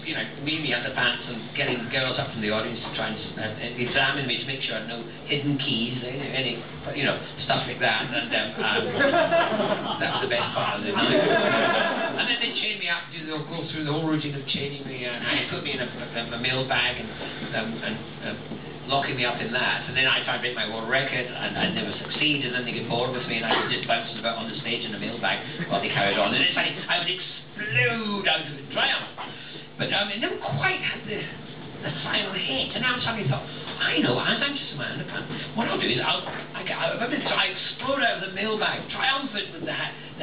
you know, meeting me at the pants and getting girls up from the audience to try and examine me to make sure I had no hidden keys, any you know, stuff like that. And that was the best part of the night. And then they chain me up, they'll go through the whole routine of chaining me, and they put me in a mail bag and locking me up in that. And then I tried to break my world record, and I never succeeded, and then they get bored with me, and I was just bouncing about on the stage in a mail bag while they carried on. And it's funny, I would explode out of triumph. But it never quite had the final hit. And now suddenly thought, I know, I'm just a man in a pants. What I'll do is I explode out of the mail bag, triumphant with the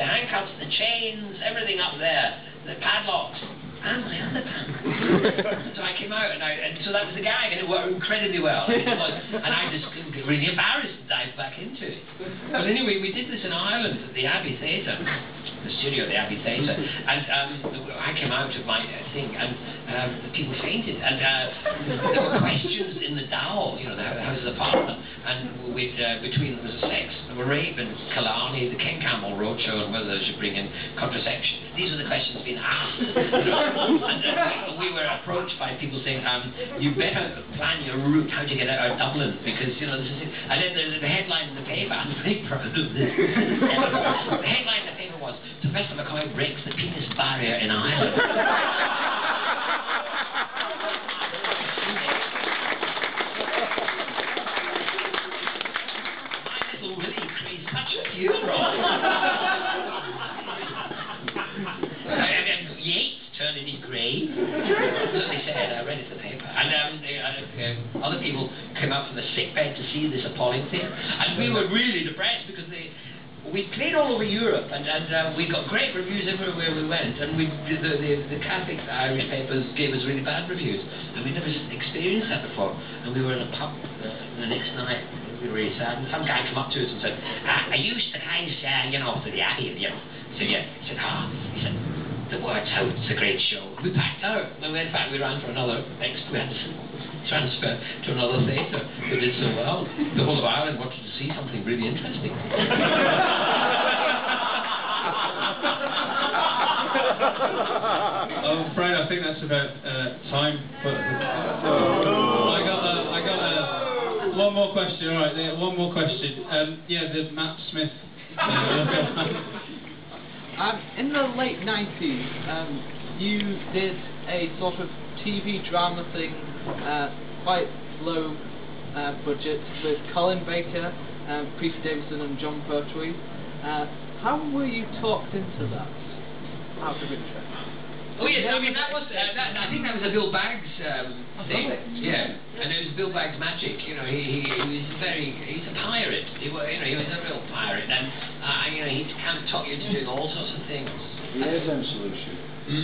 handcuffs, the chains, everything up there, the padlocks, and my underpants. So I came out, and so that was the gag, and it worked incredibly well. And I just got really embarrassed and dived back into it. But anyway, we did this in Ireland at the Abbey Theatre, the studio at the Abbey Theatre, and I came out of my thing, and the people fainted, and there were questions in the Dowell, you know, the Houses of Parliament, and between them was a sex. There were rape and Killarney, the King Campbell Roadshow, and whether they should bring in contraception. These are the questions being asked. You know? And we were approached by people saying, you better plan your route, how to get out of Dublin, because, you know, this is it. And then the headline in the paper, I'm very proud of this. The headline in the paper was, Silvester McCoy breaks the penis barrier in Ireland. My little Willie creates such a funeral. Yates turned in his grave. So they said, I read it in the paper. And other people came out from the sickbed to see this appalling thing. And we were really depressed because we played all over Europe, and we got great reviews everywhere we went. And the Catholic Irish papers gave us really bad reviews. And we'd never experienced that before. And we were in a pub the next night. We were really sad. And some guy came up to us and said, are you the guys, you know, to the Abbey, you know? So yeah. He said, He said, the word's out, it's a great show. We packed out. And in fact, we ran for another, we had to transfer to another theatre. We did so well. The whole of Ireland wanted to see something really interesting. I'm afraid I think that's about time. But I got one more question. All right, one more question. Yeah, the Matt Smith. In the late 90s, you did a sort of TV drama thing, quite low budget, with Colin Baker, Preeti Davison and John Pertwee. How were you talked into that, out of interest? Oh yes, I mean that was, I think that was a Bill Baggs thing, yeah, and it was Bill Baggs' magic, you know, he was he's a pirate, he was a real pirate, and you know, he kind of taught you into doing all sorts of things. The Arizona Solution.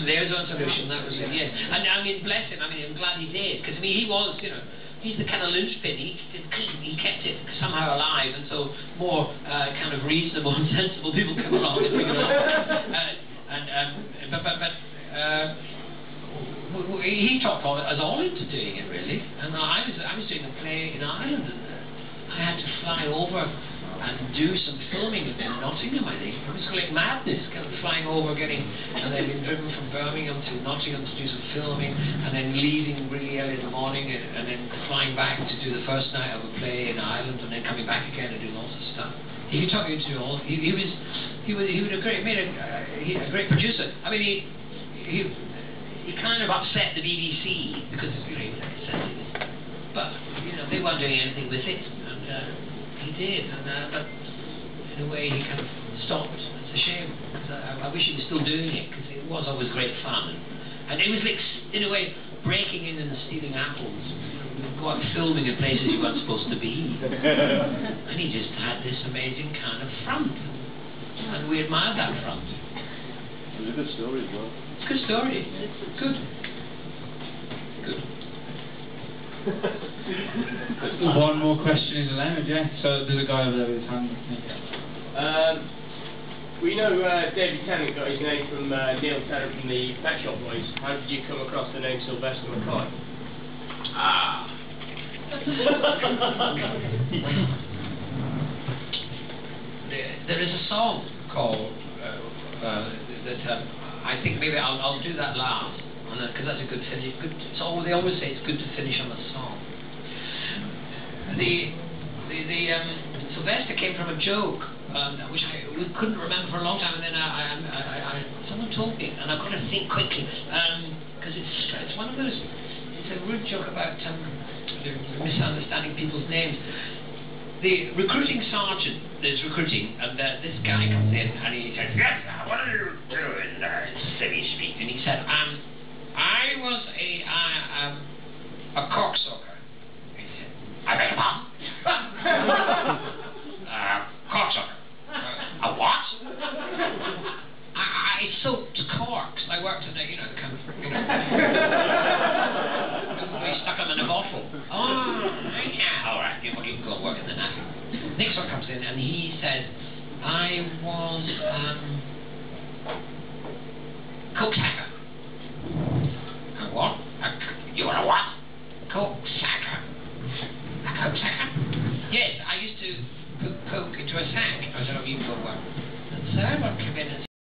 The Arizona Solution, that was it, yes. And I mean, bless him, I mean, I'm glad he did, because I mean, he was, you know, he's the kind of linchpin, he kept it somehow alive, and so more kind of reasonable and sensible people come along and bring it along. He talked us all into doing it, really. And I was doing a play in Ireland, and I had to fly over and do some filming in Nottingham, I think. It was like madness, kind of flying over, and then being driven from Birmingham to Nottingham to do some filming, and then leaving really early in the morning, and then flying back to do the first night of a play in Ireland, and then coming back again and doing lots of stuff. He could talk you into all. He was a great producer. I mean, he kind of upset the BBC because, you know, he was very sensitive. But, you know, they weren't doing anything with it, and he did. But in a way, he kind of stopped. It's a shame, because I wish he was still doing it, because it was always great fun. And it was like, in a way, breaking in and stealing apples. You know, go out filming in places you weren't supposed to be. And he just had this amazing kind of front, and we admired that front. It was a good story as well. It's a good story. It's good. Good. One more question is allowed, yeah. So there's a guy over there with his hand. We know David Tennant got his name from Neil Tennant from the Pet Shop Boys. How did you come across the name Silvester McCoy? There is a song called that I think maybe I'll do that last. because that's a good finish. So they always say it's good to finish on a song. The Silvester came from a joke, which we couldn't remember for a long time, and then someone told me, and I've got to think quickly, because it's one of those. It's a rude joke about misunderstanding people's names. The recruiting sergeant is recruiting, and this guy comes in and he says, "Yes, what are you doing there, silly street?" And he said, "I was a cocksucker." He said, "I beg your pardon?" Cocksucker. A what? I soaked corks. I worked in the kind of, we stuck them in a bottle. Oh, yeah, all right. You can go and work in the national. Next one comes in and he says, "I was coke-sacker." A what? You were a what? Coke-sacker. A coke-sacker? Yes, I used to put coke into a sack. I said, "Oh, you can go work." And so everyone came in and